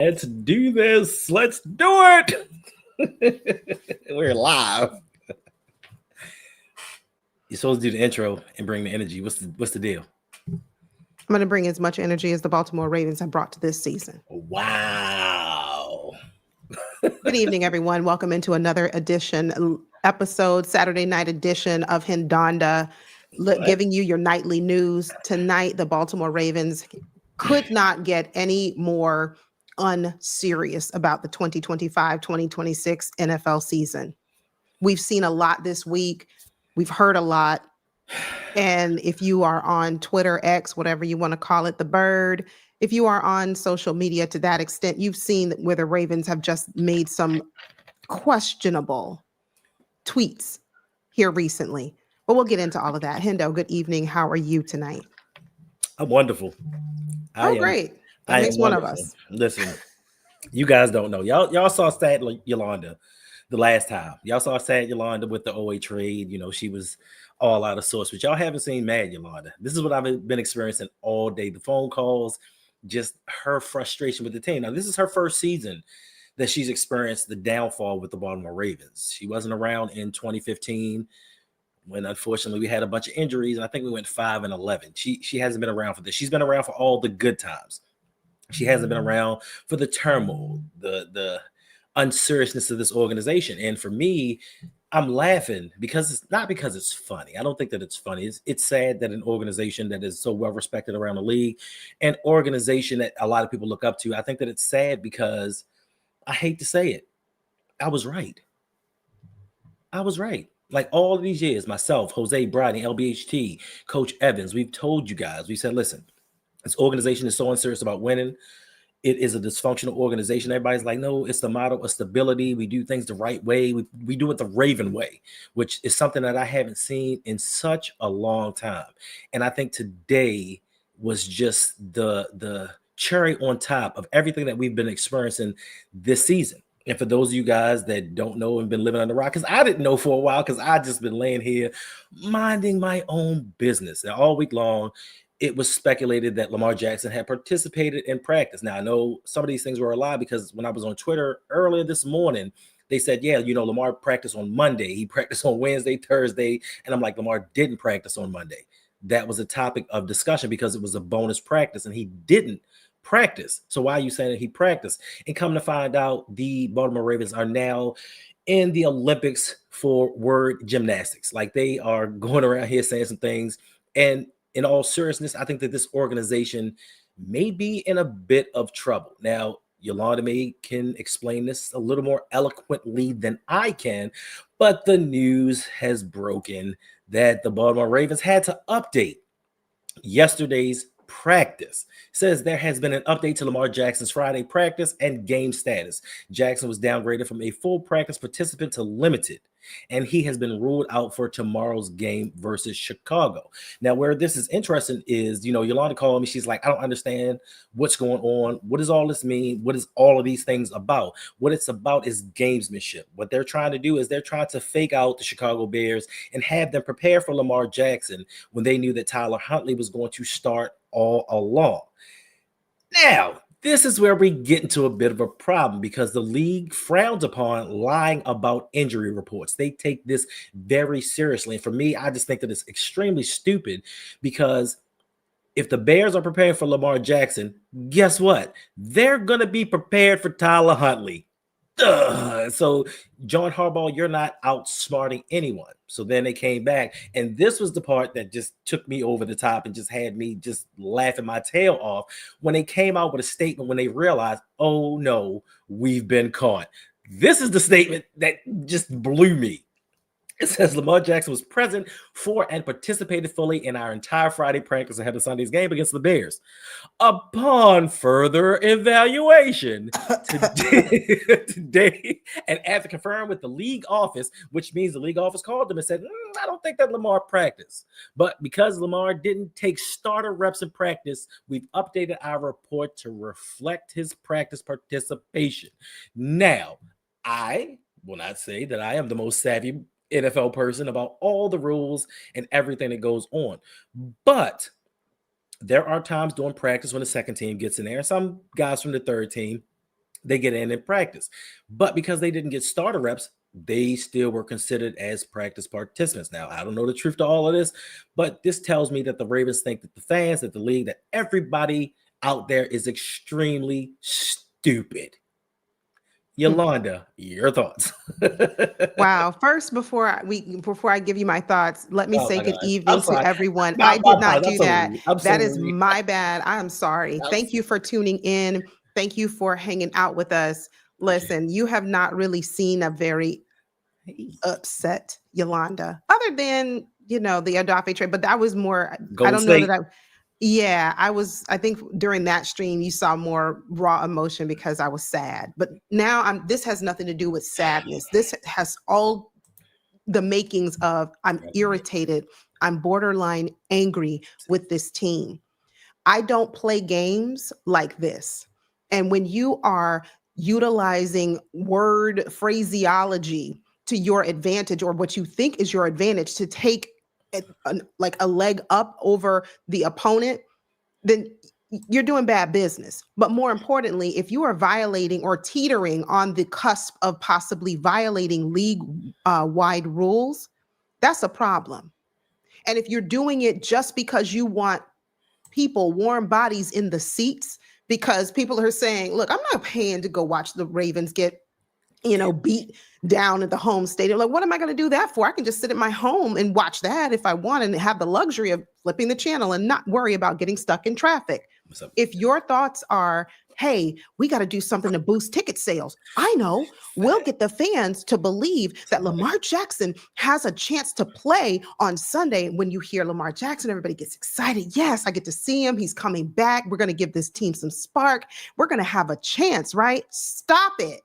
Let's do this. Let's do it. We're live. You're supposed to do the intro and bring the energy. What's the deal? I'm going to bring as much energy as the Baltimore Ravens have brought to this season. Wow. Good evening, everyone. Welcome into another episode, Saturday night edition of Hindonda, giving you your nightly news. Tonight, the Baltimore Ravens could not get any more unserious about the 2025-2026 NFL season. We've seen a lot this week. We've heard a lot. And if you are on Twitter, X, whatever you want to call it, the bird, if you are on social media to that extent, you've seen where the Ravens have just made some questionable tweets here recently. But we'll get into all of that. Hendo, good evening. How are you tonight? I'm wonderful. Great. That makes one of us. Listen, you guys don't know. Y'all saw Sad Yolanda the last time. Y'all saw Sad Yolanda with the OA trade. You know, she was all out of sorts, but y'all haven't seen Mad Yolanda. This is what I've been experiencing all day. The phone calls, just her frustration with the team. Now, this is her first season that she's experienced the downfall with the Baltimore Ravens. She wasn't around in 2015 when, unfortunately, we had a bunch of injuries. And I think we went 5-11. She hasn't been around for this. She's been around for all the good times. She hasn't been around for the turmoil, the unseriousness of this organization. And for me, I'm laughing because it's not because it's funny. I don't think that it's funny. It's sad that an organization that is so well respected around the league, an organization that a lot of people look up to, I think that it's sad because I hate to say it. I was right. Like all of these years, myself, Jose Brady, LBHT, Coach Evans, we've told you guys, we said, listen, this organization is so unserious about winning. It is a dysfunctional organization. Everybody's like, no, it's the model of stability. We do things the right way. We do it the Raven way, which is something that I haven't seen in such a long time. And I think today was just the cherry on top of everything that we've been experiencing this season. And for those of you guys that don't know and been living on the rock, because I didn't know for a while, because I just been laying here minding my own business. And all week long, it was speculated that Lamar Jackson had participated in practice. Now, I know some of these things were a lie because when I was on Twitter earlier this morning, they said, yeah, you know, Lamar practiced on Monday. He practiced on Wednesday, Thursday. And I'm like, Lamar didn't practice on Monday. That was a topic of discussion because it was a bonus practice and he didn't practice. So why are you saying that he practiced? And come to find out, the Baltimore Ravens are now in the Olympics for word gymnastics. Like they are going around here saying some things. And in all seriousness, I think that this organization may be in a bit of trouble. Now, Yolanda May can explain this a little more eloquently than I can, but the news has broken that the Baltimore Ravens had to update yesterday's practice. It says there has been an update to Lamar Jackson's Friday practice and game status. Jackson was downgraded from a full practice participant to limited, and he has been ruled out for tomorrow's game versus Chicago. Now, where this is interesting is, you know, Yolanda called me. She's like, I don't understand what's going on. What does all this mean? What is all of these things about? What it's about is gamesmanship. What they're trying to do is they're trying to fake out the Chicago Bears and have them prepare for Lamar Jackson when they knew that Tyler Huntley was going to start all along. Now, this is where we get into a bit of a problem because the league frowns upon lying about injury reports. They take this very seriously. And for me, I just think that it's extremely stupid because if the Bears are preparing for Lamar Jackson, guess what? They're going to be prepared for Tyler Huntley. So, John Harbaugh, you're not outsmarting anyone. So then they came back, and this was the part that just took me over the top and just had me just laughing my tail off when they came out with a statement when they realized, oh no, we've been caught. This is the statement that just blew me. It says Lamar Jackson was present for and participated fully in our entire Friday practice ahead of Sunday's game against the Bears. Upon further evaluation today, and after confirmed with the league office, which means the league office called them and said, I don't think that Lamar practiced. But because Lamar didn't take starter reps in practice, we've updated our report to reflect his practice participation. Now, I will not say that I am the most savvy NFL person about all the rules and everything that goes on. But there are times during practice when the second team gets in there, some guys from the third team they get in practice. But because they didn't get starter reps, they still were considered as practice participants. Now, I don't know the truth to all of this, but this tells me that the Ravens think that the fans, that the league, that everybody out there is extremely stupid. Yolanda, your thoughts? Wow. First, before I give you my thoughts, let me say good evening to everyone. My I did not apologies. do that. That is Rude. my bad. I'm sorry. Thank you for tuning in. Thank you for hanging out with us. Listen, you have not really seen a very upset Yolanda, other than, the Odafe trade, but that was more, I don't know that I think during that stream you saw more raw emotion because I was sad. But now this has nothing to do with sadness. This has all the makings of I'm irritated. I'm borderline angry with this team. I don't play games like this. And when you are utilizing word phraseology to your advantage, or what you think is your advantage, to take like a leg up over the opponent, then you're doing bad business. But more importantly, if you are violating or teetering on the cusp of possibly violating league-wide rules, that's a problem. And if you're doing it just because you want warm bodies in the seats, because people are saying, look, I'm not paying to go watch the Ravens get beat down at the home stadium. Like, what am I going to do that for? I can just sit at my home and watch that if I want, and have the luxury of flipping the channel and not worry about getting stuck in traffic. If your thoughts are, hey, we got to do something to boost ticket sales, I know we'll get the fans to believe that Lamar Jackson has a chance to play on Sunday. When you hear Lamar Jackson, everybody gets excited. Yes, I get to see him. He's coming back. We're going to give this team some spark. We're going to have a chance, right? Stop it.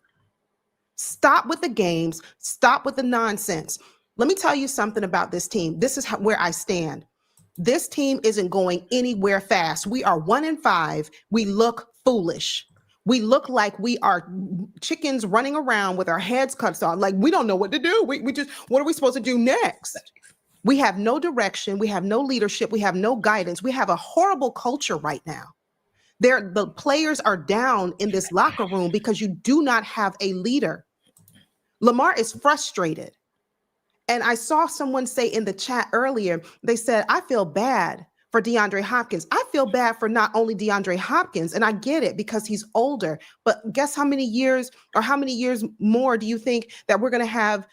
Stop with the games. Stop with the nonsense. Let me tell you something about this team. This is where I stand. This team isn't going anywhere fast. We are 1-5. We look foolish. We look like we are chickens running around with our heads cut off. Like, we don't know what to do. We just, what are we supposed to do next? We have no direction. We have no leadership. We have no guidance. We have a horrible culture right now. The players are down in this locker room because you do not have a leader. Lamar is frustrated. And I saw someone say in the chat earlier, they said, I feel bad for DeAndre Hopkins. I feel bad for not only DeAndre Hopkins, and I get it because he's older, but guess how many years more do you think that we're going to have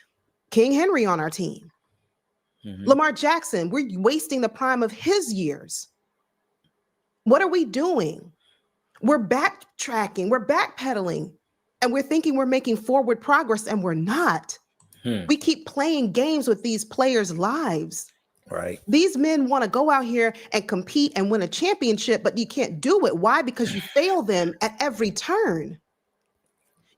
King Henry on our team? Mm-hmm. Lamar Jackson, we're wasting the prime of his years. What are we doing? We're backtracking, we're backpedaling, and we're thinking we're making forward progress, and we're not. We keep playing games with these players' lives. Right. These men want to go out here and compete and win a championship, but you can't do it. Why? Because you fail them at every turn.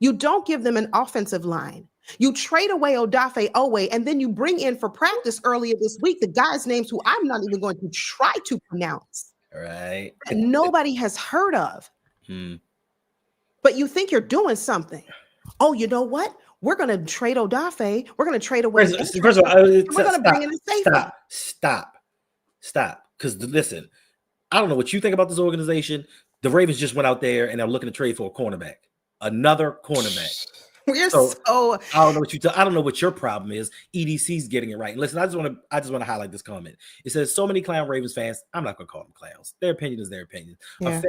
You don't give them an offensive line. You trade away Odafe Owe, and then you bring in for practice earlier this week the guys' names who I'm not even going to try to pronounce. Right. Nobody has heard of. But you think you're doing something. Oh, you know what? We're going to trade Odafe. We're going to trade away. First of all, we're going to bring in a safety. Stop. Because listen, I don't know what you think about this organization. The Ravens just went out there and are looking to trade for a cornerback, another cornerback. I don't know what your problem is. EDC's getting it right. And listen, I just want to highlight this comment. It says, so many clown Ravens fans. I'm not going to call them clowns. Their opinion is their opinion. Yeah.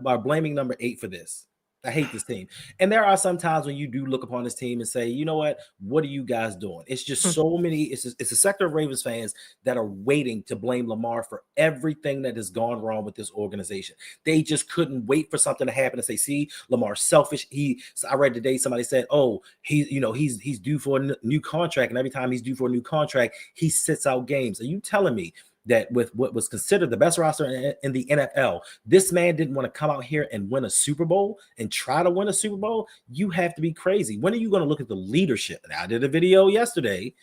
Are blaming number 8 for this. I hate this team. And there are some times when you do look upon this team and say, you know what are you guys doing? It's just so many, it's a sector of Ravens fans that are waiting to blame Lamar for everything that has gone wrong with this organization. They just couldn't wait for something to happen and say, see, Lamar's selfish. I read today, somebody said, oh, he's due for a new contract. And every time he's due for a new contract, he sits out games. Are you telling me that with what was considered the best roster in the NFL, this man didn't want to come out here and win a Super Bowl and try to win a Super Bowl? You have to be crazy. When are you going to look at the leadership? And I did a video yesterday,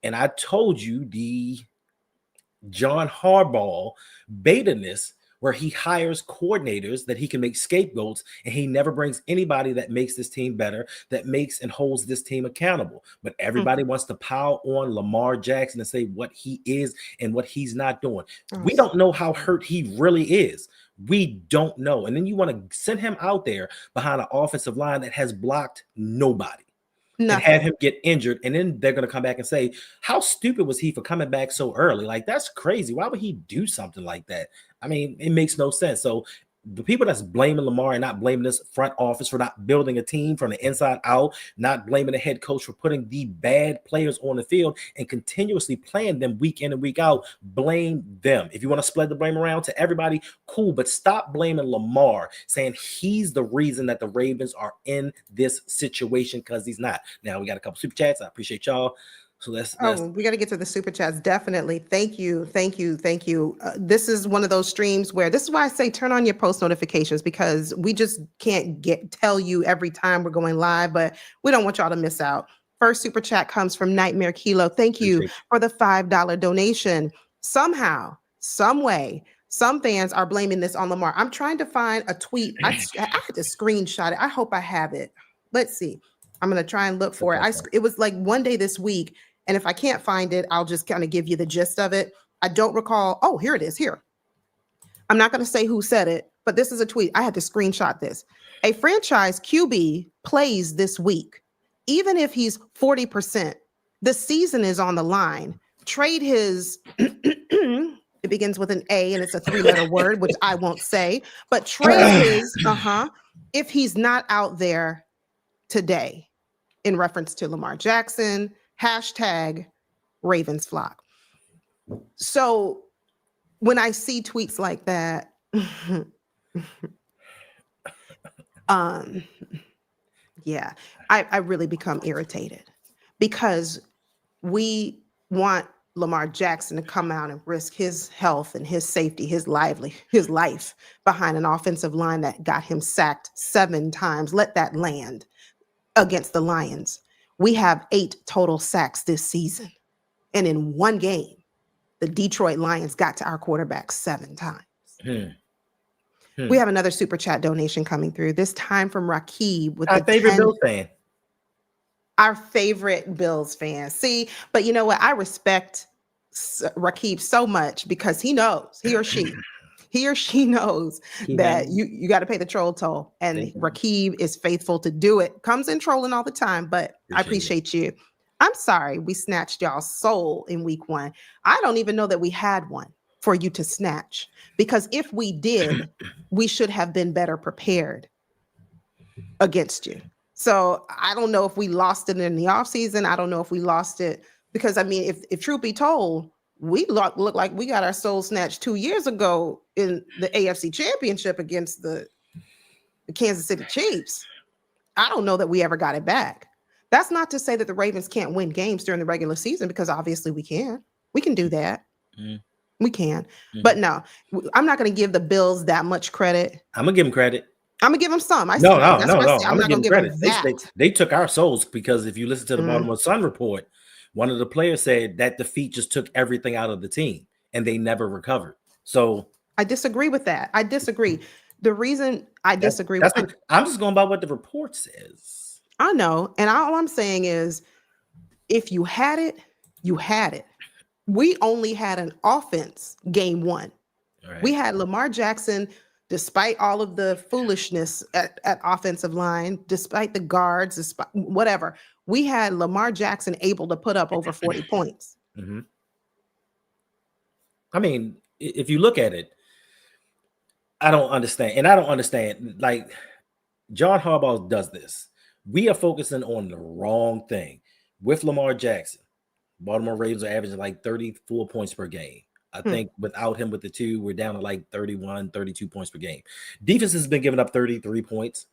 and I told you the John Harbaugh beta-ness, where he hires coordinators that he can make scapegoats, and he never brings anybody that makes this team better, that makes and holds this team accountable. But everybody wants to pile on Lamar Jackson and say what he is and what he's not doing. We don't know how hurt he really is. We don't know. And then you want to send him out there behind an offensive line that has blocked nobody. And have him get injured, and then they're going to come back and say, how stupid was he for coming back so early? Like, that's crazy. Why would he do something like that? I mean, it makes no sense. So the people that's blaming Lamar and not blaming this front office for not building a team from the inside out, not blaming the head coach for putting the bad players on the field and continuously playing them week in and week out, blame them. If you want to spread the blame around to everybody, cool, but stop blaming Lamar, saying he's the reason that the Ravens are in this situation, because he's not. Now, we got a couple super chats. I appreciate y'all. So we got to get to the super chats. Definitely. Thank you. This is one of those streams where this is why I say turn on your post notifications, because we just can't tell you every time we're going live, but we don't want y'all to miss out. First super chat comes from Nightmare Kilo. Thank you for the $5 donation. Somehow, some way, some fans are blaming this on Lamar. I'm trying to find a tweet. I had to screenshot it. I hope I have it. Let's see. I'm going to try and look for it. It was like one day this week. And if I can't find it, I'll just kind of give you the gist of it. I don't recall. Oh, here it is. Here. I'm not going to say who said it, but this is a tweet. I had to screenshot this. A franchise QB plays this week. Even if he's 40%, the season is on the line. Trade his, it begins with an A and it's a 3-letter word, which I won't say, but trade his, if he's not out there today, in reference to Lamar Jackson, #Ravens flock. So when I see tweets like that, yeah, I really become irritated, because we want Lamar Jackson to come out and risk his health and his safety, his life behind an offensive line that got him sacked 7 times. Let that land against the Lions. We have 8 total sacks this season. And in one game, the Detroit Lions got to our quarterback 7 times. We have another super chat donation coming through, this time from Rakib with our favorite Bills fan. Our favorite Bills fan. See, but you know what? I respect Rakib so much, because he knows, he or she knows that you got to pay the troll toll, and Rakib is faithful to do it. Comes in trolling all the time, but I appreciate you. I'm sorry we snatched y'all's soul in week 1. I don't even know that we had one for you to snatch, because if we did, we should have been better prepared against you. So I don't know if we lost it in the offseason. I don't know if we lost it because, I mean, if truth be told, we look like we got our soul snatched 2 years ago in the AFC Championship against the Kansas City Chiefs. I don't know that we ever got it back. That's not to say that the Ravens can't win games during the regular season, because obviously we can. We can do that. We can. But no, I'm not going to give the Bills that much credit. I'm going to give them credit. I'm going to give them some. No. I'm not going to give them credit. They took our souls, because if you listen to the Baltimore Sun report, one of the players said that defeat just took everything out of the team and they never recovered. So I disagree with that. I disagree. The reason I disagree with that, I'm just going by what the report says. I know. And all I'm saying is, if you had it, you had it. We only had an offense game 1. Right. We had Lamar Jackson, despite all of the foolishness at offensive line, despite the guards, despite whatever, we had Lamar Jackson able to put up over 40 points. I mean, if you look at it, I don't understand. And I don't understand. Like, John Harbaugh does this. We are focusing on the wrong thing. With Lamar Jackson, Baltimore Ravens are averaging like 34 points per game. I think without him with the 2, we're down to like 31, 32 points per game. Defense has been giving up 33 points.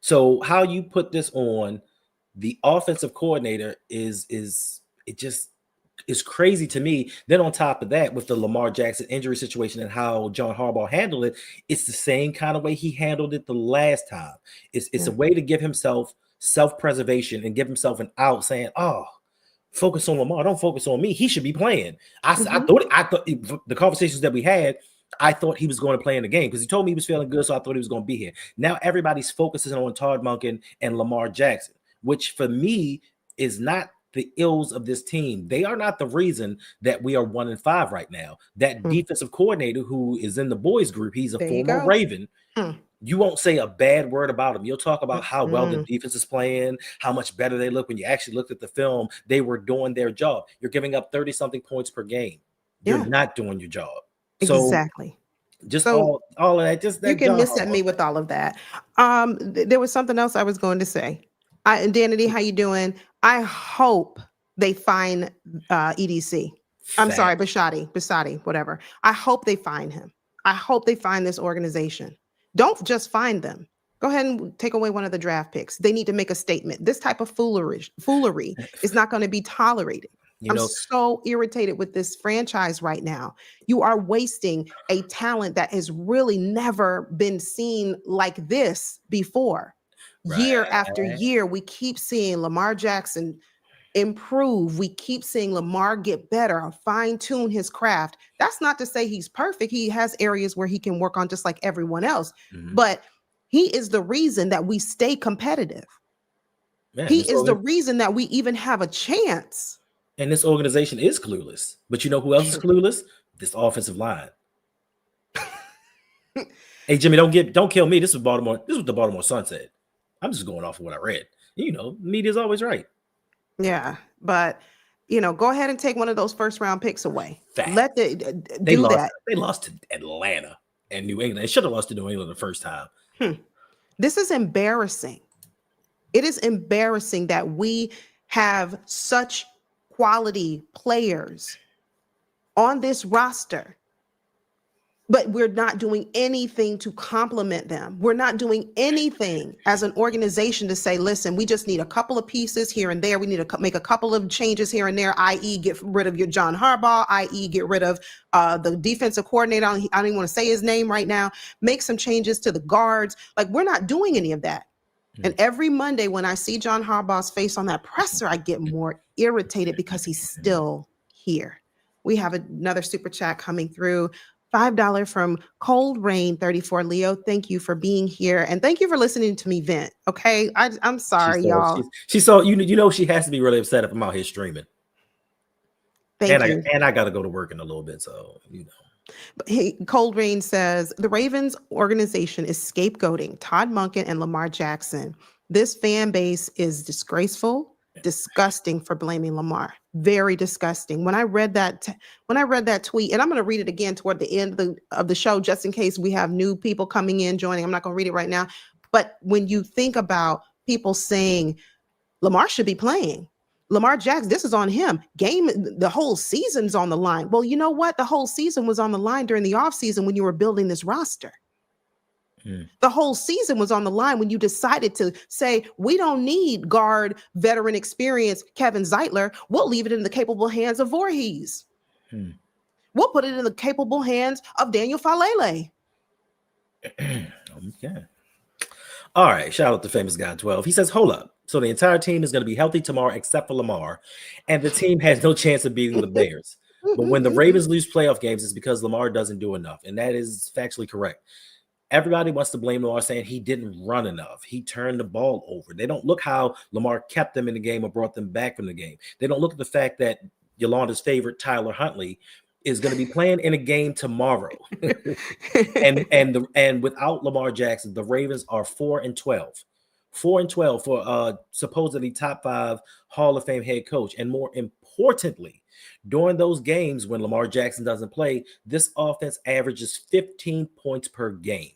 So how you put this on the offensive coordinator is crazy to me. Then on top of that, with the Lamar Jackson injury situation and how John Harbaugh handled it, it's the same kind of way he handled it the last time. It's a way to give himself self-preservation and give himself an out, saying, oh, focus on Lamar, don't focus on me. He should be playing. I thought the conversations that we had, I thought he was going to play in the game because he told me he was feeling good, so I thought he was going to be here. Now everybody's focusing on Todd Monken and Lamar Jackson, which for me is not the ills of this team. They are not the reason that we are 1-5 right now. That defensive coordinator who is in the boys group, he's a There you former go. Raven. You won't say a bad word about him. You'll talk about how well the Mm-hmm. defense is playing, how much better they look. When you actually looked at the film, they were doing their job. You're giving up 30-something points per game. You're Yeah. not doing your job. So Exactly. just So all of that, just you that can John miss at Harbaugh. me with all of that. There was something else I was going to say. Danity, how you doing? I hope they find EDC. I'm sorry, Bishotti, whatever. I hope they find him. I hope they find this organization. Don't just find them. Go ahead and take away one of the draft picks. They need to make a statement. This type of foolery is not going to be tolerated. I'm so irritated with this franchise right now. You are wasting a talent that has really never been seen like this before. Year after year, we keep seeing Lamar Jackson improve. We keep seeing Lamar get better, fine tune his craft. That's not to say he's perfect. He has areas where he can work on just like everyone else. But he is the reason that we stay competitive. Man, he is the reason that we even have a chance. And this organization is clueless. But you know who else is clueless? This offensive line. Hey, Jimmy, don't kill me. This is Baltimore. This is what the Baltimore Sun said. I'm just going off of what I read. Media's always right. Yeah, but go ahead and take one of those first round picks away. Fact. They lost to Atlanta and New England. They should have lost to New England the first time. This is embarrassing. It is embarrassing that we have such quality players on this roster, but we're not doing anything to complement them. We're not doing anything as an organization to say, listen, we just need a couple of pieces here and there. We need to make a couple of changes here and there, i.e. get rid of your John Harbaugh, i.e. get rid of the defensive coordinator. I don't even want to say his name right now. Make some changes to the guards. Like, we're not doing any of that. And every Monday when I see John Harbaugh's face on that presser, I get more irritated because he's still here. We have another super chat coming through. $5 from Cold Rain 34 Leo. Thank you for being here. And thank you for listening to me vent. Okay. I'm sorry, y'all. She saw she has to be really upset if I'm out here streaming. Thank you. And I got to go to work in a little bit. So, Hey, Cold Rain says the Ravens organization is scapegoating Todd Monken and Lamar Jackson. This fan base is disgraceful, disgusting for blaming Lamar. Very disgusting. When I read that tweet, and I'm going to read it again toward the end of the show, just in case we have new people coming in, joining. I'm not going to read it right now. But when you think about people saying Lamar should be playing, Lamar Jackson, this is on him. The whole season's on the line. Well, you know what? The whole season was on the line during the offseason when you were building this roster. The whole season was on the line when you decided to say, we don't need guard, veteran experience, Kevin Zeitler. We'll leave it in the capable hands of Voorhees. We'll put it in the capable hands of Daniel Falele. Okay. All right. Shout out to Famous Guy 12. He says, hold up. So the entire team is going to be healthy tomorrow except for Lamar. And the team has no chance of beating the Bears. But when the Ravens lose playoff games, it's because Lamar doesn't do enough. And that is factually correct. Everybody wants to blame Lamar, saying he didn't run enough. He turned the ball over. They don't look how Lamar kept them in the game or brought them back from the game. They don't look at the fact that Yolanda's favorite, Tyler Huntley, is going to be playing in a game tomorrow. and without Lamar Jackson, the Ravens are 4-12. 4-12 for supposedly top 5 Hall of Fame head coach. And more importantly, during those games when Lamar Jackson doesn't play, this offense averages 15 points per game.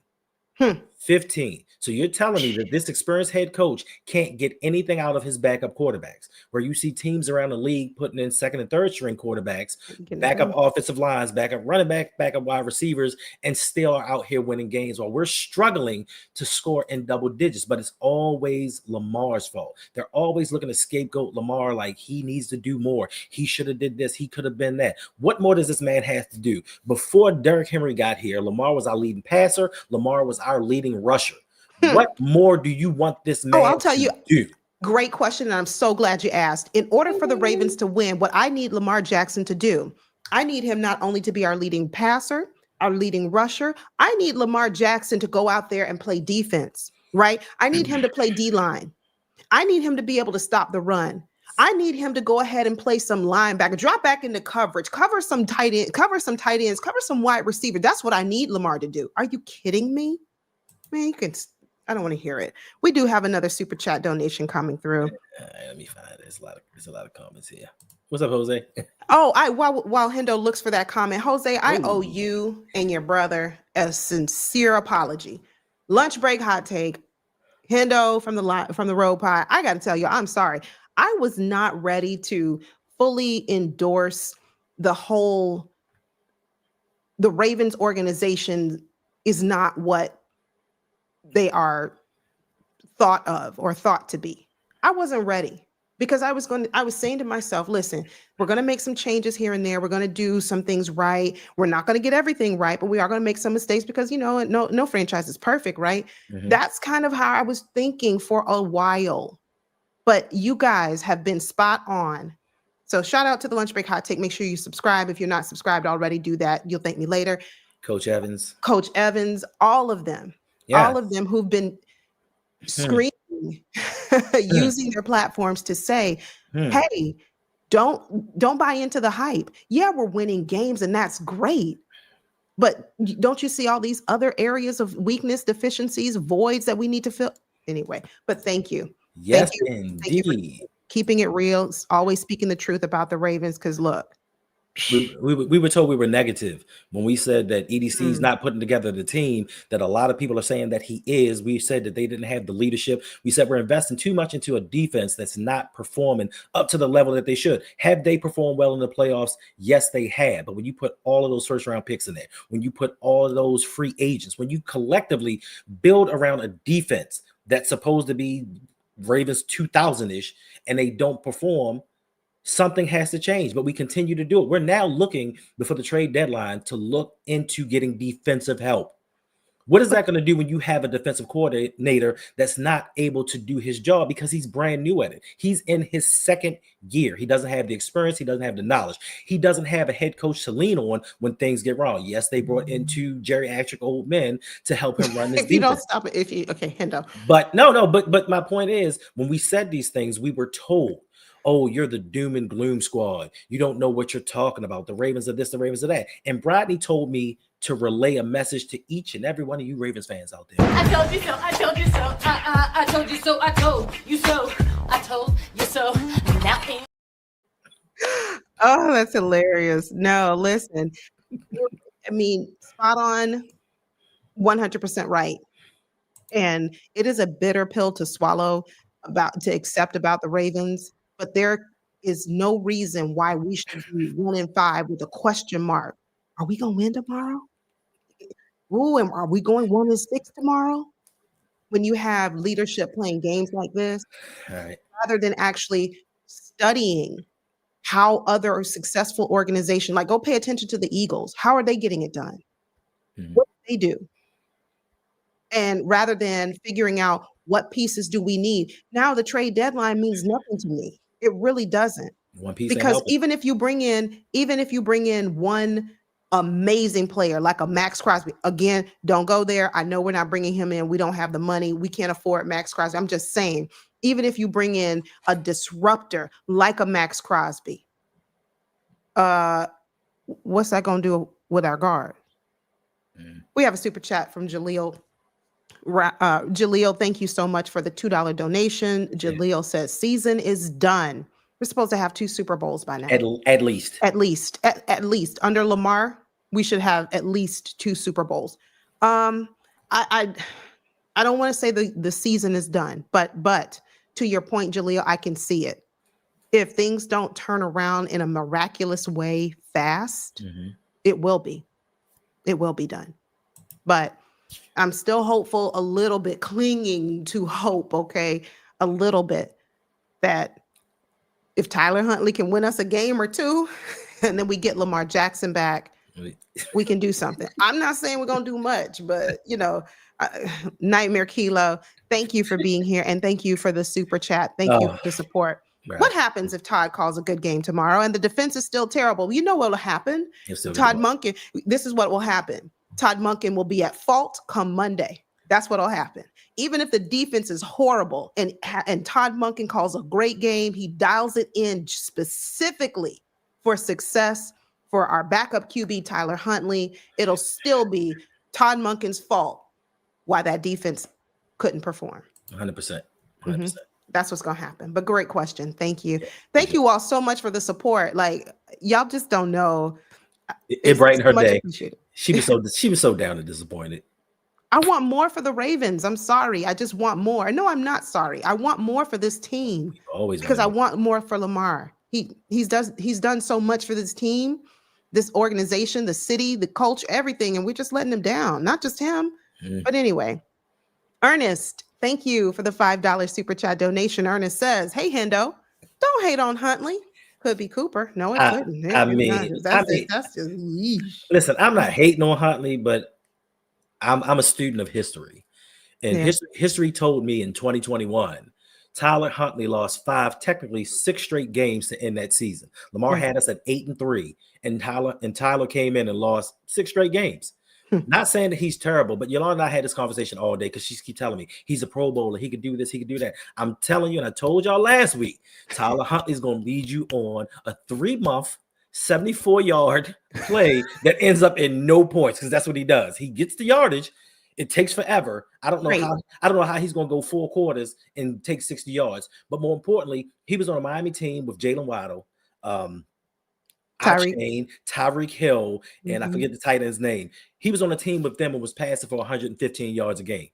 15. So you're telling me that this experienced head coach can't get anything out of his backup quarterbacks, where you see teams around the league putting in second and third string quarterbacks, backup offensive lines, backup running back, backup wide receivers, and still are out here winning games while we're struggling to score in double digits. But it's always Lamar's fault. They're always looking to scapegoat Lamar like he needs to do more. He should have did this. He could have been that. What more does this man have to do? Before Derrick Henry got here, Lamar was our leading passer. Lamar was our leading rusher. What more do you want this man I'll tell you, do? Great question, and I'm so glad you asked. In order for the Ravens to win, what I need Lamar Jackson to do, I need him not only to be our leading passer, our leading rusher, I need Lamar Jackson to go out there and play defense, right? I need him to play D-line. I need him to be able to stop the run. I need him to go ahead and play some linebacker, drop back into coverage, cover some tight ends, cover some wide receiver. That's what I need Lamar to do. Are you kidding me? Man, you can. I don't want to hear it. We do have another super chat donation coming through. All right, let me find it. There's a lot of comments here. What's up, Jose? While Hendo looks for that comment, Jose, I owe you and your brother a sincere apology. Lunch break hot take. Hendo from the Road Pie. I got to tell you, I'm sorry. I was not ready to fully endorse the Ravens organization is not what they are thought of or thought to be. I wasn't ready because I was saying to myself, listen, we're going to make some changes here and there. We're going to do some things right. We're not going to get everything right, but we are going to make some mistakes because, no franchise is perfect, right? Mm-hmm. That's kind of how I was thinking for a while. But you guys have been spot on. So shout out to the Lunch Break Hot Take. Make sure you subscribe. If you're not subscribed already, do that. You'll thank me later. Coach Evans, all of them. Yeah. All of them who've been screaming, using their platforms to say, hey, don't buy into the hype. Yeah, we're winning games and that's great. But don't you see all these other areas of weakness, deficiencies, voids that we need to fill? Anyway, but thank you. Yes, indeed. Thank you for keeping it real, always speaking the truth about the Ravens, because look. We were told we were negative when we said that EDC is not putting together the team that a lot of people are saying that he is. We said that they didn't have the leadership. We said we're investing too much into a defense that's not performing up to the level that they should. Have they performed well in the playoffs? Yes, they have. But when you put all of those first round picks in there, when you put all of those free agents, when you collectively build around a defense that's supposed to be Ravens 2000-ish and they don't perform, something has to change, but we continue to do it. We're now looking before the trade deadline to look into getting defensive help. What is that going to do when you have a defensive coordinator that's not able to do his job because he's brand new at it? He's in his second year. He doesn't have the experience. He doesn't have the knowledge. He doesn't have a head coach to lean on when things get wrong. Yes, they brought in two geriatric old men to help him run this if you don't stop it, Hendo. But no, but my point is, when we said these things, we were told, oh, you're the doom and gloom squad. You don't know what you're talking about. The Ravens are this, the Ravens are that. And Bradley told me to relay a message to each and every one of you Ravens fans out there. I told you so. I told you so. I told you so. I told you so. I told you so. Now. Oh, that's hilarious. No, listen. I mean, spot on, 100% right. And it is a bitter pill to swallow to accept about the Ravens. But there is no reason why we should be 1-5 with a question mark. Are we going to win tomorrow? Ooh, and are we going 1-6 tomorrow? When you have leadership playing games like this, right, rather than actually studying how other successful organizations, like go pay attention to the Eagles. How are they getting it done? Mm-hmm. What do they do? And rather than figuring out what pieces do we need, now the trade deadline means nothing to me. It really doesn't. One piece, because even if you bring in one amazing player like a Max Crosby, again, don't go there. I know we're not bringing him in. We don't have the money. We can't afford Max Crosby. I'm just saying, even if you bring in a disruptor like a Max Crosby, what's that going to do with our guard? We have a super chat from Jaleel. Jaleel, thank you so much for the $2 donation. Jaleel says season is done. We're supposed to have 2 Super Bowls by now. At least under Lamar, we should have at least 2 Super Bowls. I don't want to say the season is done, but to your point, Jaleel, I can see it. If things don't turn around in a miraculous way fast, it will be done. But I'm still hopeful, a little bit, clinging to hope, okay, a little bit, that if Tyler Huntley can win us a game or 2, and then we get Lamar Jackson back, we can do something. I'm not saying we're going to do much, but, Nightmare Kilo, thank you for being here, and thank you for the super chat. Thank you for the support. Right. What happens if Todd calls a good game tomorrow and the defense is still terrible? You know what will happen? Todd Monken, this is what will happen. Todd Monken will be at fault come Monday. That's what'll happen. Even if the defense is horrible and Todd Monken calls a great game, he dials it in specifically for success for our backup QB, Tyler Huntley. It'll still be Todd Monken's fault why that defense couldn't perform. 100%. 100%. Mm-hmm. That's what's going to happen. But great question. Thank you. Thank you all so much for the support. Like, y'all just don't know. It brightened her day. Appreciated. She was so down and disappointed. I want more for the Ravens. I'm sorry. I just want more. No, I'm not sorry. I want more for this team. Always because I want more for Lamar. He's done so much for this team, this organization, the city, the culture, everything, and we're just letting him down. Not just him, but anyway. Ernest, thank you for the $5 super chat donation. Ernest says, "Hey Hendo, don't hate on Huntley. Could be Cooper. No, it couldn't. That's just listen. I'm not hating on Huntley, but I'm a student of history, and history told me in 2021, Tyler Huntley lost technically 6 straight games to end that season. Lamar had us at 8-3, and Tyler came in and lost 6 straight games. Not saying that he's terrible, but Yolanda and I had this conversation all day because she keeps telling me he's a Pro Bowler. He could do this. He could do that. I'm telling you, and I told y'all last week, Tyler Huntley's going to lead you on a 3-month, 74-yard play that ends up in no points because that's what he does. He gets the yardage. It takes forever. I don't know how he's going to go 4 quarters and take 60 yards. But more importantly, he was on a Miami team with Jalen Waddle, Tyreek Hill, and I forget the tight end's name. He was on a team with them and was passing for 115 yards a game.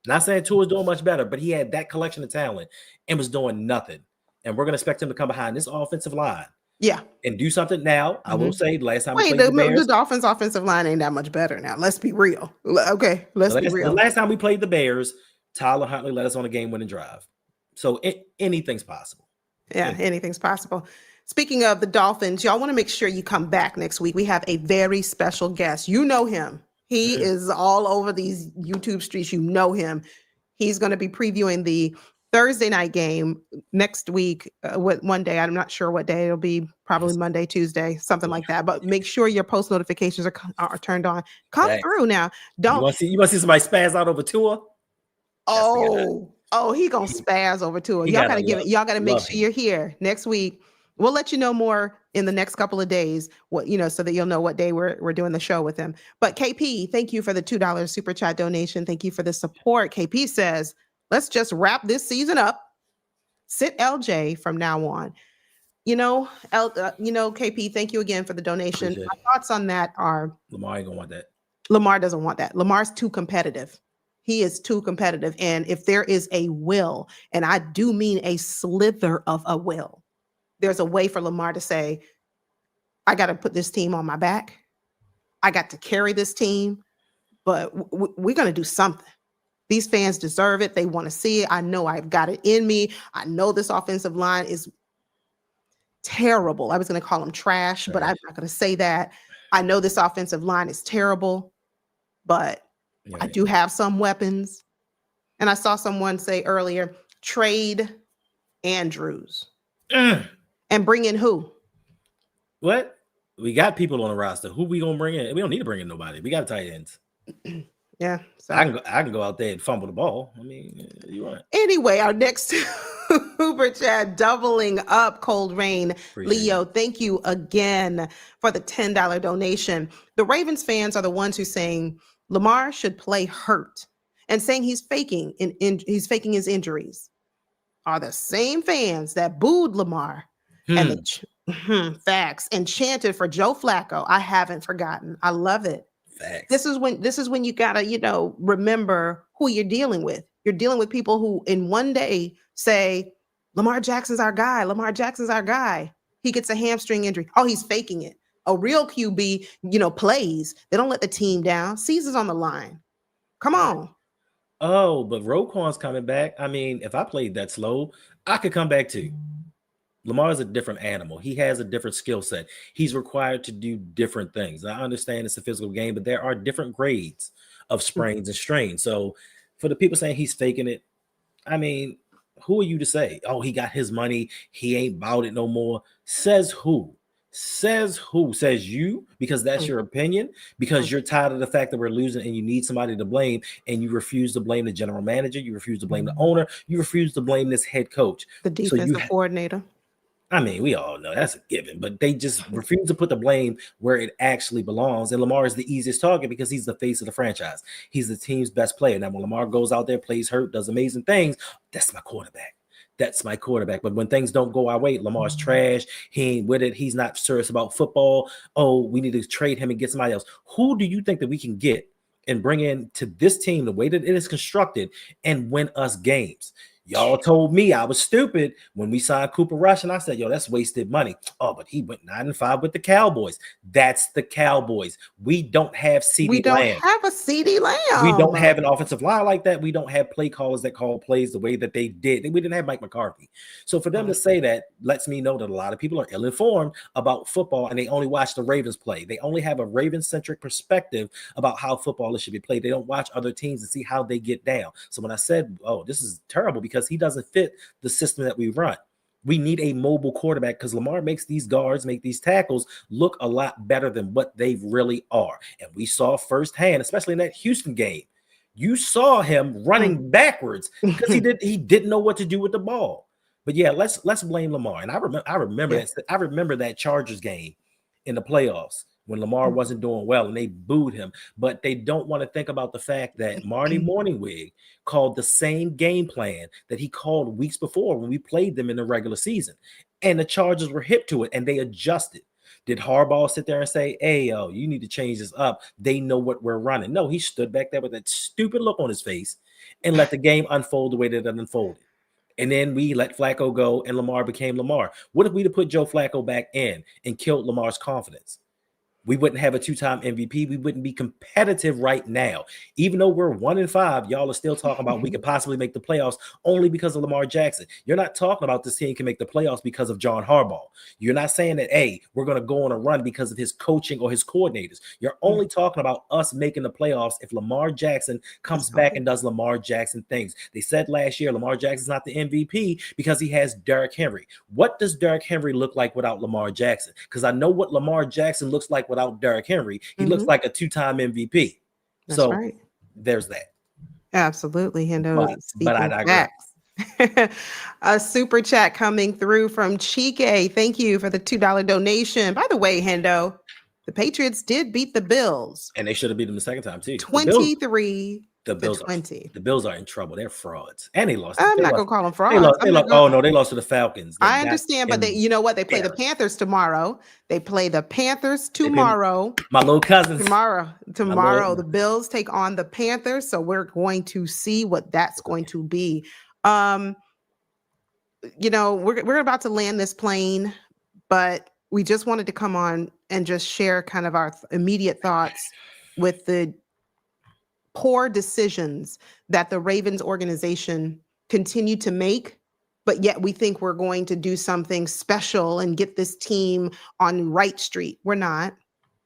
Not saying Tua's doing much better, but he had that collection of talent and was doing nothing. And we're going to expect him to come behind this offensive line. Yeah. And do something now. I will say the last time the Dolphins offensive line ain't that much better now. Let's be real. Okay. Let's be real. The last time we played the Bears, Tyler Huntley led us on a game-winning drive. So anything's possible. Yeah, anything's possible. Speaking of the Dolphins, y'all want to make sure you come back next week. We have a very special guest. You know him. He is all over these YouTube streets. You know him. He's going to be previewing the Thursday night game next week. One day, I'm not sure what day it'll be. Probably Monday, Tuesday, something like that. But make sure your post notifications are turned on. Come through now. Don't you want to see somebody spaz out over Tua? He gonna spaz over Tua. Y'all gotta make sure you're here next week. We'll let you know more in the next couple of days, so that you'll know what day we're doing the show with him. But KP, thank you for the $2 super chat donation. Thank you for the support. KP says, let's just wrap this season up. Sit LJ from now on. KP, thank you again for the donation. My thoughts on that are Lamar ain't gonna want that. Lamar doesn't want that. Lamar's too competitive. He is too competitive. And if there is a will, and I do mean a slither of a will, there's a way for Lamar to say, I got to put this team on my back. I got to carry this team, but we're going to do something. These fans deserve it. They want to see it. I know I've got it in me. I know this offensive line is terrible. I was going to call them trash, but I'm not going to say that. I know this offensive line is terrible, but I do have some weapons. And I saw someone say earlier, trade Andrews. And bring in who? What? We got people on the roster. Who we gonna bring in? We don't need to bring in nobody. We got tight ends. Yeah. So. I can go out there and fumble the ball. I mean, you want. Anyway, our next Uber chat doubling up Cold Rain. Appreciate Leo, thank you again for the $10 donation. The Ravens fans are the ones who saying Lamar should play hurt and saying he's faking his injuries. Are the same fans that booed Lamar and facts and chanted for Joe Flacco. I haven't forgotten. I love it. Facts. This is when you gotta, remember who you're dealing with. You're dealing with people who in one day say, Lamar Jackson's our guy. Lamar Jackson's our guy. He gets a hamstring injury. Oh, he's faking it. A real QB, plays. They don't let the team down. Season's on the line. Come on. Oh, but Roquan's coming back. I mean, if I played that slow, I could come back too. Lamar's a different animal. He has a different skill set. He's required to do different things. I understand it's a physical game, but there are different grades of sprains and strains. So for the people saying he's faking it, I mean, who are you to say, oh, he got his money, he ain't about it no more? Says who? Says who? Says you, because that's your opinion, because you're tired of the fact that we're losing and you need somebody to blame, and you refuse to blame the general manager, you refuse to blame the owner, you refuse to blame this head coach. The So defensive coordinator. I mean, we all know that's a given, but they just refuse to put the blame where it actually belongs. And Lamar is the easiest target because he's the face of the franchise. He's the team's best player. Now, when Lamar goes out there, plays hurt, does amazing things, that's my quarterback. That's my quarterback. But when things don't go our way, Lamar's trash. He ain't with it. He's not serious about football. Oh, we need to trade him and get somebody else. Who do you think that we can get and bring in to this team the way that it is constructed and win us games? Y'all told me I was stupid when we signed Cooper Rush, and I said, yo, that's wasted money. Oh, but he went 9-5 with the Cowboys. That's the Cowboys. We don't have CeeDee We don't Lamb. have a CeeDee Lamb. We don't have an offensive line like that. We don't have play callers that call plays the way that they did. We didn't have Mike McCarthy. So for them to say that lets me know that a lot of people are ill-informed about football, and they only watch the Ravens play. They only have a Ravens-centric perspective about how football should be played. They don't watch other teams and see how they get down. So when I said, oh, this is terrible because he doesn't fit the system that we run. We need a mobile quarterback because Lamar makes these guards, make these tackles look a lot better than what they really are. And we saw firsthand, especially in that Houston game, you saw him running backwards because he didn't know what to do with the ball. But yeah, let's blame Lamar. And I remember that Chargers game in the playoffs when Lamar wasn't doing well and they booed him. But they don't want to think about the fact that Marty Morningwig called the same game plan that he called weeks before when we played them in the regular season. And the Chargers were hip to it and they adjusted. Did Harbaugh sit there and say, hey, yo, you need to change this up? They know what we're running. No, he stood back there with that stupid look on his face and let the game unfold the way that it unfolded. And then we let Flacco go and Lamar became Lamar. What if we'd have put Joe Flacco back in and killed Lamar's confidence? We wouldn't have a 2-time MVP. We wouldn't be competitive right now. Even though we're 1-5, y'all are still talking about we could possibly make the playoffs only because of Lamar Jackson. You're not talking about this team can make the playoffs because of John Harbaugh. You're not saying that, hey, we're going to go on a run because of his coaching or his coordinators. You're only talking about us making the playoffs if Lamar Jackson comes back and does Lamar Jackson things. They said last year Lamar Jackson's not the MVP because he has Derrick Henry. What does Derrick Henry look like without Lamar Jackson? Because I know what Lamar Jackson looks like without Derrick Henry. He looks like a 2-time MVP. That's right. There's that. Absolutely, Hendo. But I digress. A super chat coming through from Chike. Thank you for the $2 donation. By the way, Hendo, the Patriots did beat the Bills. And they should have beat them the second time, too. 23 The Bills, 20. The Bills are in trouble. They're frauds. And they lost. I'm not going to call them frauds. They lost to the Falcons. I understand, but you know what? They play the Panthers tomorrow. My little cousins. Tomorrow, the Bills take on the Panthers. So we're going to see what that's going to be. We're about to land this plane, but we just wanted to come on and just share kind of our immediate thoughts with the poor decisions that the Ravens organization continue to make, but yet we think we're going to do something special and get this team on right street. We're not.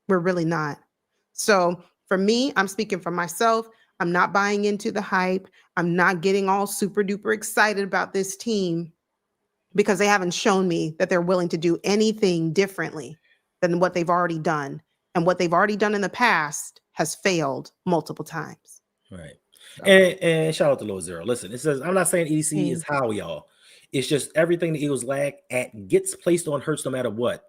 We're really not. So for me, I'm speaking for myself. I'm not buying into the hype. I'm not getting all super duper excited about this team because they haven't shown me that they're willing to do anything differently than what they've already done. And what they've already done in the past has failed multiple times. Right. And shout out to Lil Zero. Listen, it says, I'm not saying EDC is how y'all. It's just everything the Eagles lack gets placed on Hurts no matter what.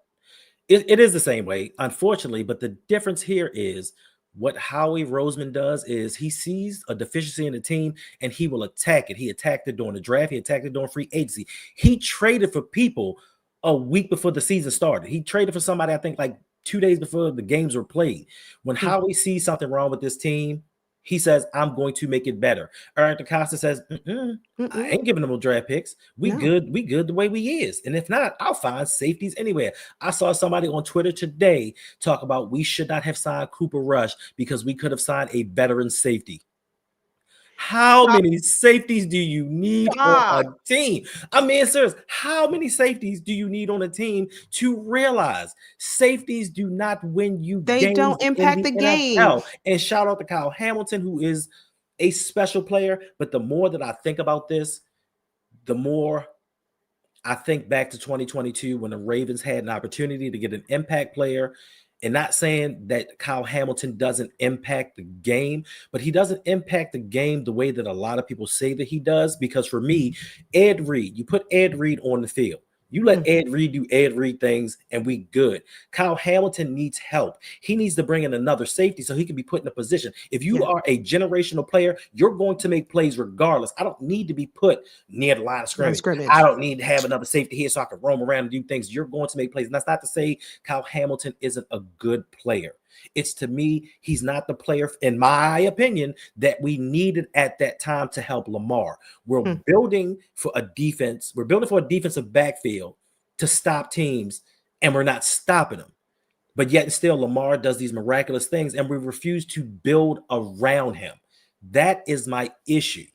It is the same way, unfortunately, but the difference here is what Howie Roseman does is he sees a deficiency in the team and he will attack it. He attacked it during the draft. He attacked it during free agency. He traded for people a week before the season started. He traded for somebody, I think, like 2 days before the games were played. When Howie sees something wrong with this team, he says, I'm going to make it better. Eric DeCosta says, I ain't giving them no draft picks. We good the way we is. And if not, I'll find safeties anywhere. I saw somebody on Twitter today talk about we should not have signed Cooper Rush because we could have signed a veteran safety. How many safeties do you need on a team? I mean, serious. How many safeties do you need on a team to realize safeties do not win you games? They don't impact the game. And shout out to Kyle Hamilton, who is a special player. But the more that I think about this, the more I think back to 2022 when the Ravens had an opportunity to get an impact player, and not saying that Kyle Hamilton doesn't impact the game, but he doesn't impact the game the way that a lot of people say that he does. Because for me, Ed Reed, you put Ed Reed on the field. You let Ed Reed do Ed Reed things, and we good. Kyle Hamilton needs help. He needs to bring in another safety so he can be put in a position. If you are a generational player, you're going to make plays regardless. I don't need to be put near the line of scrimmage. I don't need to have another safety here so I can roam around and do things. You're going to make plays. And that's not to say Kyle Hamilton isn't a good player. It's, to me, he's not the player, in my opinion, that we needed at that time to help Lamar. We're building for a defense. We're building for a defensive backfield to stop teams, and we're not stopping them. But yet still, Lamar does these miraculous things, and we refuse to build around him. That is my issue.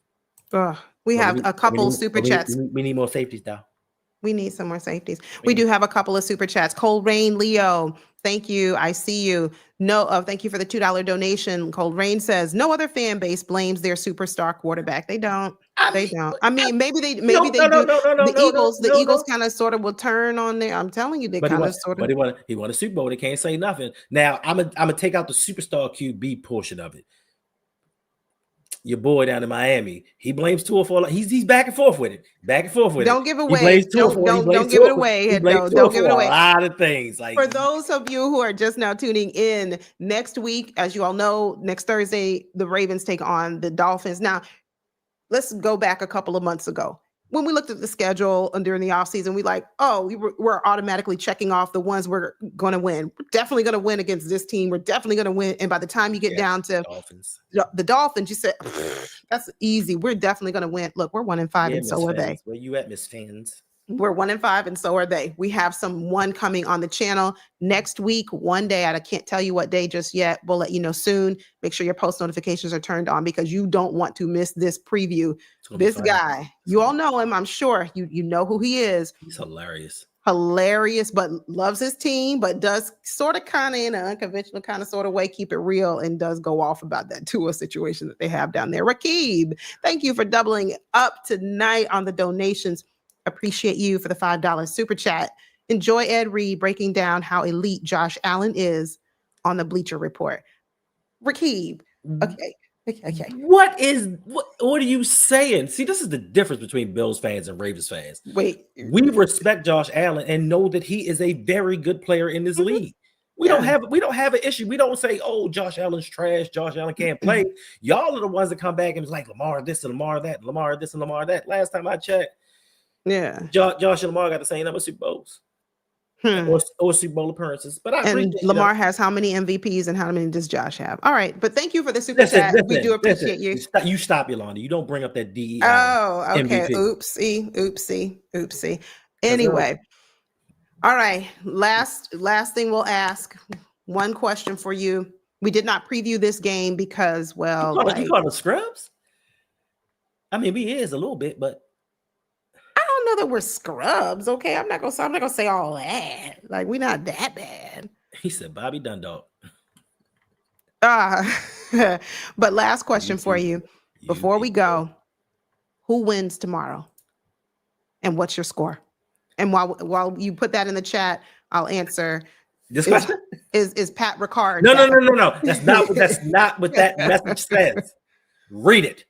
We have a couple super chats. We need more safeties, though. We need some more safeties. We do have a couple of super chats. Cold Rain Leo, thank you. I see you. No, thank you for the $2 donation. Cold Rain says no other fan base blames their superstar quarterback. They don't. They don't. I mean, maybe they do. The Eagles kind of sort of will turn on there. I'm telling you, they kind of sort of. But he won a Super Bowl. They can't say nothing. Now I'm gonna take out the superstar QB portion of it. Your boy down in Miami, he blames Tua for he's back and forth with it. Don't give away. Don't give it away. Don't give it away. A lot of things. Like, for those of you who are just now tuning in, next week, as you all know, next Thursday, the Ravens take on the Dolphins. Now, let's go back a couple of months ago. When we looked at the schedule during the offseason, we're automatically checking off the ones we're going to win. We're definitely going to win against this team. We're definitely going to win. And by the time you get down to the Dolphins, you said, that's easy. We're definitely going to win. Look, we're 1-5, and so are they. Where you at, Miss Fans? We're 1-5, and so are they. We have one coming on the channel next week, one day. I can't tell you what day just yet. We'll let you know soon. Make sure your post notifications are turned on because you don't want to miss this preview. This guy, you all know him. I'm sure you know who he is. He's hilarious. But loves his team, but does sort of kind of in an unconventional kind of sort of way, keep it real, and does go off about that Tua situation that they have down there. Rakib, thank you for doubling up tonight on the donations. Appreciate you for the $5 super chat. Enjoy Ed Reed breaking down how elite Josh Allen is on the Bleacher Report. Rakib, okay. What are you saying? See, this is the difference between Bills fans and Ravens fans. Wait, we respect Josh Allen and know that he is a very good player in this league. We don't have an issue. We don't say, "Oh, Josh Allen's trash. Josh Allen can't play." Y'all are the ones that come back and was like Lamar this and Lamar that, Lamar this and Lamar that. Last time I checked, Josh and Lamar got the same number of Super Bowls or Super Bowl appearances. But Lamar has how many MVPs and how many does Josh have? All right, but thank you for the super chat. We do appreciate you. You stop, Yolanda. You don't bring up that DE. Oh, okay. MVP. Oopsie. Anyway, all right. Last thing we'll ask. One question for you. We did not preview this game because, you call it scrubs? I mean, he is a little bit, but. I don't know that we're scrubs, okay? I'm not gonna say all that. Like, we're not that bad. He said Bobby Dundalk. But last question for you before we go. Who wins tomorrow? And what's your score? And while you put that in the chat, I'll answer. This question is Pat Ricard. No. That's not what that message says. Read it.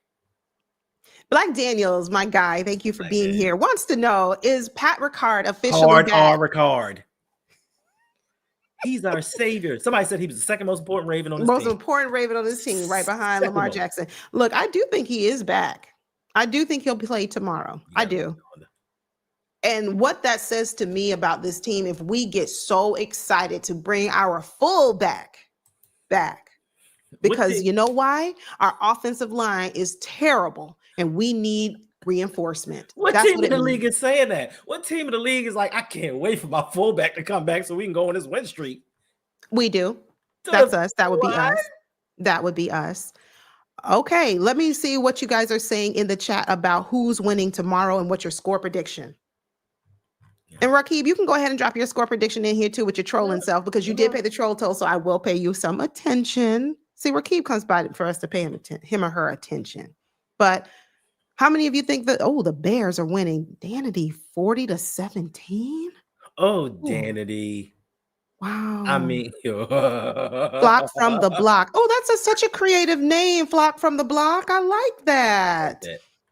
Black Daniels, my guy, thank you for being here. Wants to know, is Pat Ricard officially back? Ricard. He's our savior. Somebody said he was the second most important Raven on this team. Most important Raven on this team, right behind Lamar Jackson. Look, I do think he is back. I do think he'll play tomorrow. I do. And what that says to me about this team, if we get so excited to bring our fullback back, because you know why? Our offensive line is terrible and we need reinforcement. What team in the league is saying that? What team in the league is like, I can't wait for my fullback to come back so we can go on this win streak? We do. That's us. That would be us. That would be us. Okay, let me see what you guys are saying in the chat about who's winning tomorrow and what's your score prediction. And Rakib, you can go ahead and drop your score prediction in here too with your trolling self, because you did pay the troll toll, so I will pay you some attention. See, Rakib comes by for us to pay him or her attention. But How many of you think that, the Bears are winning? Danity, 40-17? Oh, Ooh, Danity. wow. I mean, Flock from the Block. Oh, that's such a creative name, Flock from the Block. I like that.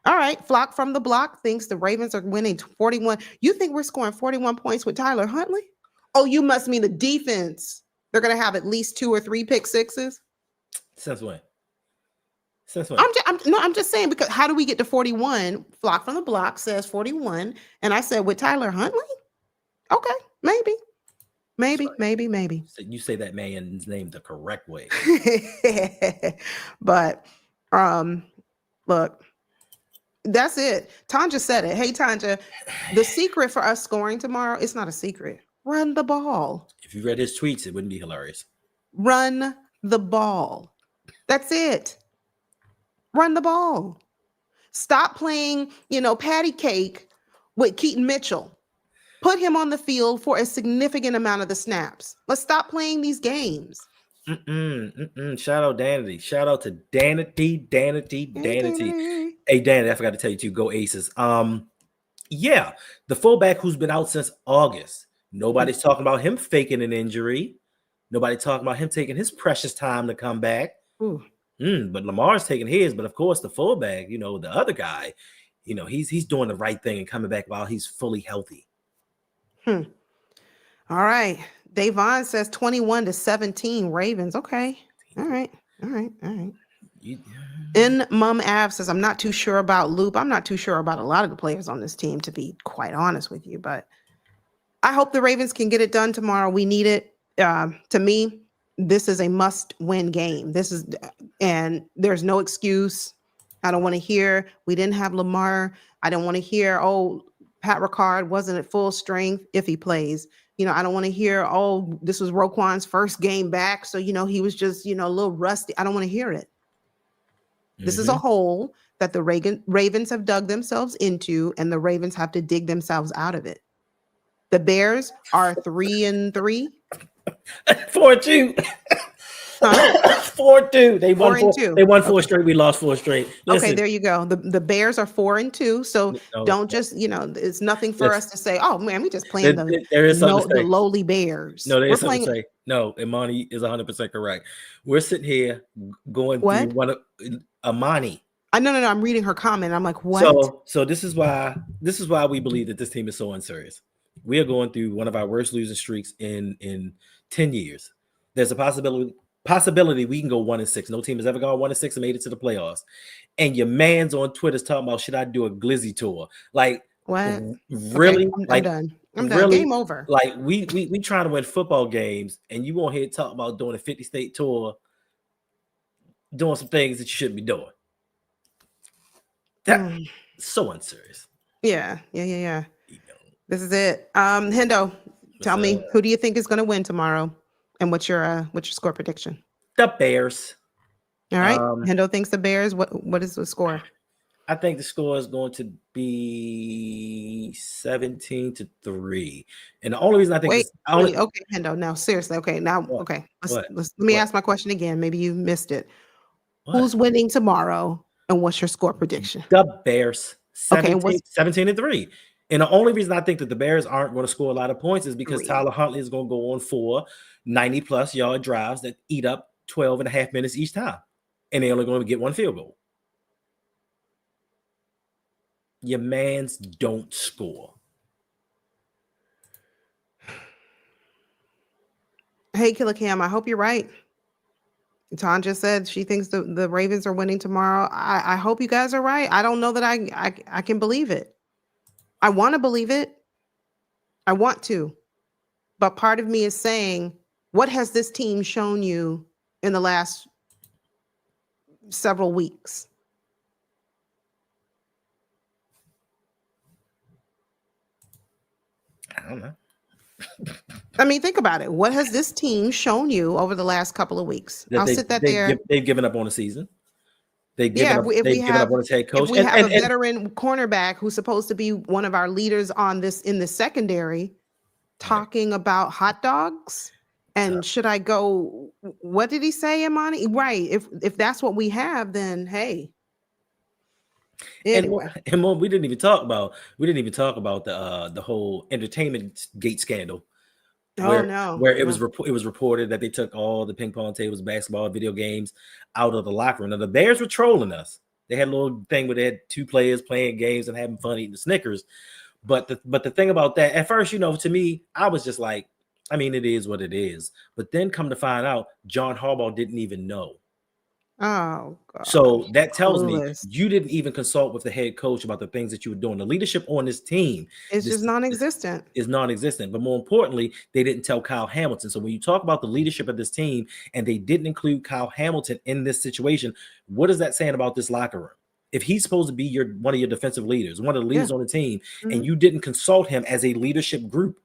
All right, Flock from the Block thinks the Ravens are winning 41. You think we're scoring 41 points with Tyler Huntley? Oh, you must mean the defense. They're going to have at least 2 or 3 pick sixes? Since when? Since when? I'm just saying, because how do we get to 41? Flock from the Block says 41. And I said, with Tyler Huntley? Okay, maybe. So you say that man's name the correct way. But look, that's it. Tanja said it. Hey, Tanja, the secret for us scoring tomorrow, it's not a secret. Run the ball. If you read his tweets, it wouldn't be hilarious. Run the ball. That's it. Run the ball. Stop playing, patty cake with Keaton Mitchell. Put him on the field for a significant amount of the snaps. Let's stop playing these games. Shout out Danity. Shout out to Danity. Hey, Danity, I forgot to tell you too. Go Aces. Yeah, the fullback who's been out since August. Nobody's talking about him faking an injury. Nobody talking about him taking his precious time to come back. But Lamar's taking his. But of course, the fullback, the other guy, he's doing the right thing and coming back while he's fully healthy. All right. Davon says 21-17 Ravens. Okay. All right. In Mum Av says, I'm not too sure about Loop. I'm not too sure about a lot of the players on this team, to be quite honest with you. But I hope the Ravens can get it done tomorrow. We need it. To me, this is a must-win game. And there's no excuse. I don't want to hear we didn't have Lamar. I don't want to hear, Pat Ricard wasn't at full strength if he plays. I don't want to hear, this was Roquan's first game back. So, he was just, a little rusty. I don't want to hear it. This is a hole that the Ravens have dug themselves into, and the Ravens have to dig themselves out of it. The Bears are 3-3. 4-2. Huh? 4-2. They won 4-2. They won 4 straight. We lost 4 straight. Listen, okay, there you go. The Bears are 4-2. So don't just, it's nothing for us to say, oh man, we just playing the lowly Bears. No, there's something to say. No, Imani is 100% correct. We're sitting here going through one of Imani. No, I'm reading her comment. I'm like, what? So this is why we believe that this team is so unserious. We are going through one of our worst losing streaks in 10 years. There's a possibility we can go 1-6. No team has ever gone 1-6 and made it to the playoffs. And your man's on Twitter's talking about, should I do a glizzy tour? Like, what? Really? Okay, I'm done. Really? Game over. Like, we trying to win football games, and you won't hear talk about doing a 50-state tour, doing some things that you shouldn't be doing. That's so unserious. Yeah. This is it. Hendo, tell me, who do you think is going to win tomorrow? And what's your score prediction? The Bears. All right. Hendo thinks the Bears. What is the score? I think the score is going to be 17-3. And the only reason I think okay, Hendo. Now, seriously. Okay. Now, okay. Let me ask my question again. Maybe you missed it. Who's winning tomorrow? And what's your score prediction? The Bears. 17-3. And the only reason I think that the Bears aren't going to score a lot of points is because Tyler Huntley is going to go on 4 90-plus yard drives that eat up 12 and a half minutes each time. And they're only going to get 1 field goal. Your mans don't score. Hey, Killer Cam, I hope you're right. Tanja said she thinks the Ravens are winning tomorrow. I hope you guys are right. I don't know that I can believe it. I want to believe it. I want to. But part of me is saying, what has this team shown you in the last several weeks? I don't know. I mean, think about it. What has this team shown you over the last couple of weeks? They've given up on the season. They've given up on its head coach. If we have a veteran cornerback who's supposed to be one of our leaders in the secondary, talking about hot dogs, and should I go? What did he say, Imani? Right. If that's what we have, then hey. Anyway. And more, we didn't even talk about the whole entertainment gate scandal. Oh no. Where it was reported that they took all the ping pong tables, basketball, video games out of the locker room. Now the Bears were trolling us. They had a little thing where they had two players playing games and having fun eating the Snickers. But the thing about that, at first, to me, I was just like, I mean, it is what it is. But then come to find out, John Harbaugh didn't even know. Oh God. So that tells Clueless. me you didn't even consult with the head coach about the things that you were doing. The leadership on this team It's just non-existent. is non-existent. But more importantly, they didn't tell Kyle Hamilton. So when you talk about the leadership of this team and they didn't include Kyle Hamilton in this situation, what is that saying about this locker room? If he's supposed to be one of your defensive leaders, one of the leaders on the team, and you didn't consult him as a leadership group,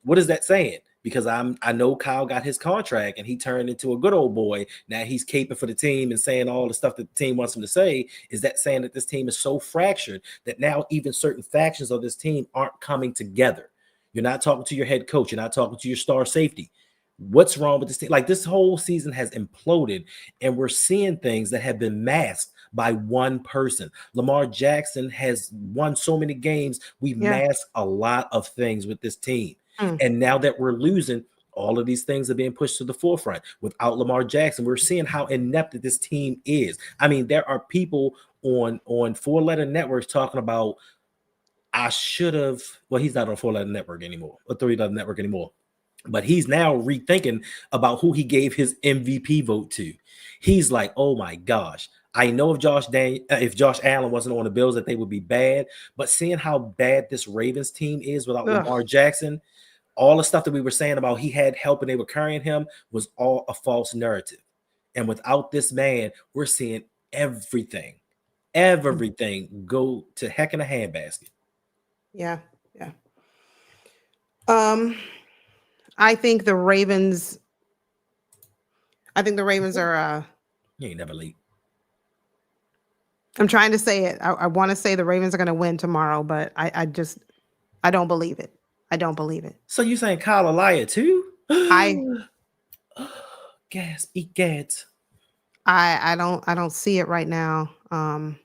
what is that saying? Because I know Kyle got his contract and he turned into a good old boy. Now he's caping for the team and saying all the stuff that the team wants him to say. Is that saying that this team is so fractured that now even certain factions of this team aren't coming together? You're not talking to your head coach. You're not talking to your star safety. What's wrong with this team? Like, this whole season has imploded and we're seeing things that have been masked by one person. Lamar Jackson has won so many games. We've masked a lot of things with this team. And now that we're losing, all of these things are being pushed to the forefront. Without Lamar Jackson, we're seeing how inept this team is. I mean, there are people on 4-letter networks talking about, I should have, well, he's not on 4-letter network anymore, or 3-letter network anymore. But he's now rethinking about who he gave his MVP vote to. He's like, oh my gosh, I know if Josh Allen wasn't on the Bills that they would be bad, but seeing how bad this Ravens team is without Lamar Jackson, all the stuff that we were saying about he had help and they were carrying him was all a false narrative. And without this man, we're seeing everything go to heck in a handbasket. Yeah. I think the Ravens are You ain't never late. I'm trying to say it. I want to say the Ravens are going to win tomorrow, but I don't believe it. I don't believe it. So you saying Kyle a liar too? Gas, eat gads. I don't see it right now. I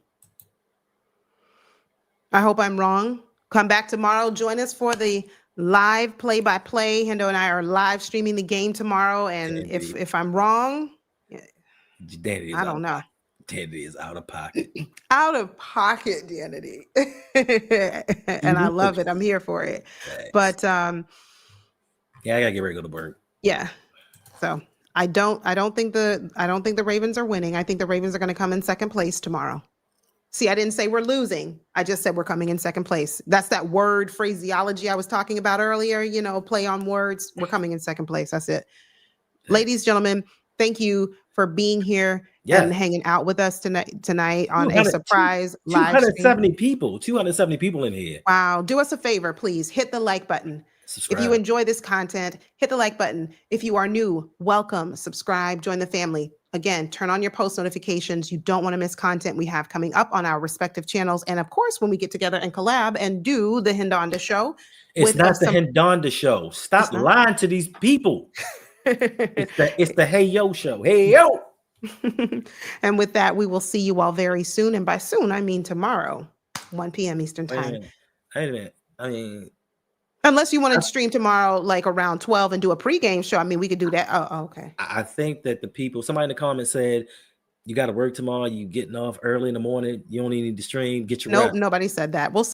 hope I'm wrong. Come back tomorrow. Join us for the live play-by-play. Hendo and I are live streaming the game tomorrow. And if I'm wrong, I don't know. Danity is out of pocket. Out of pocket, Danity. And I love it. I'm here for it. Thanks. But I gotta get ready to go to work. Yeah. So I don't think the Ravens are winning. I think the Ravens are going to come in second place tomorrow. See, I didn't say we're losing. I just said we're coming in second place. That's that word phraseology I was talking about earlier, play on words. We're coming in second place. That's it. Ladies, gentlemen, thank you for being here and hanging out with us tonight on a surprise live stream. 270 people in here. Wow. Do us a favor, please. Hit the like button. Subscribe. If you enjoy this content, hit the like button. If you are new, welcome, subscribe, join the family. Again, turn on your post notifications. You don't want to miss content we have coming up on our respective channels. And of course, when we get together and collab and do the Hindonda show. It's not the Hindonda show. Stop lying to these people. It's the Hey Yo show. Hey Yo. And with that, we will see you all very soon. And by soon, I mean tomorrow, 1 p.m. Eastern time. Wait a minute. I mean, unless you want to stream tomorrow, like around 12 and do a pregame show. I mean, we could do that. Oh, okay. I think that the people, somebody in the comments said, you got to work tomorrow. You getting off early in the morning. You don't even need to stream. Get your rest. Nobody said that. We'll